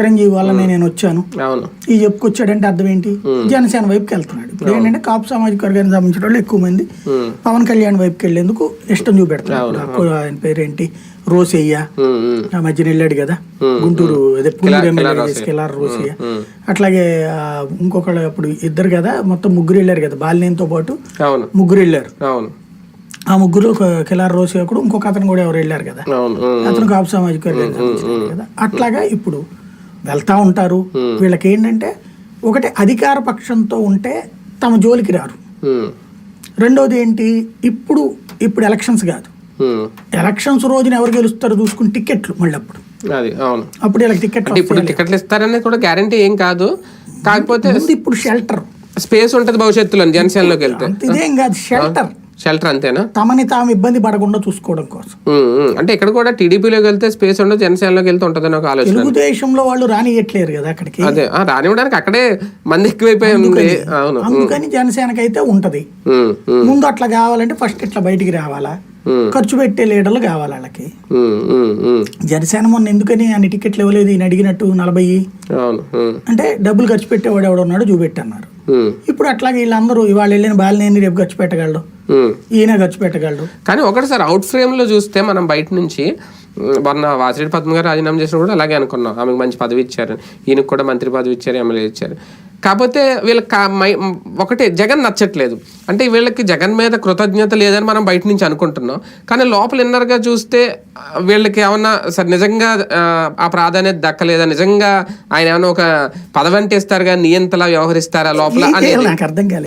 చిరంజీవి వల్లనే నేను వచ్చాను ఇది చెప్పుకొచ్చాడంటే అర్థం ఏంటి? జనసేన వైపుకి వెళ్తున్నాడు. ఇప్పుడు ఏంటంటే కాపు సామాజిక వర్గానికి సంబంధించిన వాళ్ళు ఎక్కువ మంది పవన్ కళ్యాణ్ వైపుకి వెళ్లేందుకు ఇష్టం చూపెడతారు. ఆయన పేరేంటి, రోసయ్య ఆ మధ్యన వెళ్ళాడు కదా గుంటూరు, అదే పుల్లూరు ఎమ్మెల్యే కిలార్ రోసయ్య. అట్లాగే ఇంకొకళ్ళు అప్పుడు ఇద్దరు కదా, మొత్తం ముగ్గురు వెళ్ళారు కదా, బాలినేనితో పాటు ముగ్గురు వెళ్ళారు. ఆ ముగ్గురు కిలార్ రోసయ్య కూడా ఇంకొక అతను కూడా ఎవరు వెళ్ళారు కదా, అతను కాపు సామాజిక వర్గానికి సంబంధించిన కదా. అట్లాగా ఇప్పుడు వెళ్తా ఉంటారు. వీళ్ళకి ఏంటంటే ఒకటి అధికార పక్షంతో ఉంటే తమ జోలికి రారు. రెండోది ఏంటి, ఇప్పుడు ఎలక్షన్స్ కాదు, ఎలక్షన్స్ రోజున ఎవరు గెలుస్తారో చూసుకుని టికెట్లు మళ్ళీ అప్పుడు వీళ్ళకి టికెట్లు ఇస్తారనేది కూడా గ్యారంటీ ఏం కాదు. కాకపోతే ఇప్పుడు షెల్టర్ స్పేస్ ఉంటది భవిష్యత్తులో జనసేనలోకి వెళ్తే. ఇదేం కాదు, షెల్టర్ అంతేనా, తమని తాము ఇబ్బంది పడకుండా చూసుకోవడం కోసం. అంటే ఇక్కడ కూడా టీడీపీలోకి వెళ్తే స్పేస్ ఉండదు, జనసేనలోకి వెళ్తే ఉంటదని ఒక ఆలోచన. తెలుగుదేశంలో వాళ్ళు రానియట్లేరు కదా అక్కడికి, అదే రానివ్వడానికి అక్కడే మంది ఎక్కువైపోయి ఉంది. అందుకని జనసేనకి అయితే ఉంటది. ముందు అట్లా కావాలంటే ఫస్ట్ ఇట్లా బయటికి రావాలా, ఖర్చు పెట్టే లీడర్లు కావాలి వాళ్ళకి. జనసేన మొన్న ఎందుకని అన్ని టికెట్లు ఇవ్వలేదు ఈయన అడిగినట్టు 40 అంటే డబ్బులు ఖర్చు పెట్టేవాడు ఎవడున్నాడు చూపెట్టన్నారు. ఇప్పుడు అట్లాగే వీళ్ళందరూ ఇవాళ వెళ్ళిన బాలినేని రేపు ఖర్చు పెట్టగలడు, ఈయన ఖర్చు పెట్టగలడు. కానీ ఒకటి సార్, అవుట్ ఫ్రేమ్ లో చూస్తే మనం బయట నుంచి మొన్న వాసిరెడ్డి పద్మ గారు రాజీనామా చేసిన కూడా అలాగే అనుకున్నాం, ఆమెకు మంచి పదవి ఇచ్చారు, ఈయనకు కూడా మంత్రి పదవి ఇచ్చారు, ఎమ్మెల్యే ఇచ్చారు. కాకపోతే వీళ్ళకి ఒకటే జగన్ నచ్చట్లేదు. అంటే వీళ్ళకి జగన్ మీద కృతజ్ఞత లేదని మనం బయట నుంచి అనుకుంటున్నాం, కానీ లోపల ఇన్నర్గా చూస్తే వీళ్ళకి ఏమన్నా సరే నిజంగా ఆ ప్రాధాన్యత దక్కలేదా, నిజంగా ఆయన ఏమన్నా ఒక పదవి అంటే ఇస్తారు కానీ నియంతలా వ్యవహరిస్తారా లోపల అనేది నాకు అర్థం కాలేదు.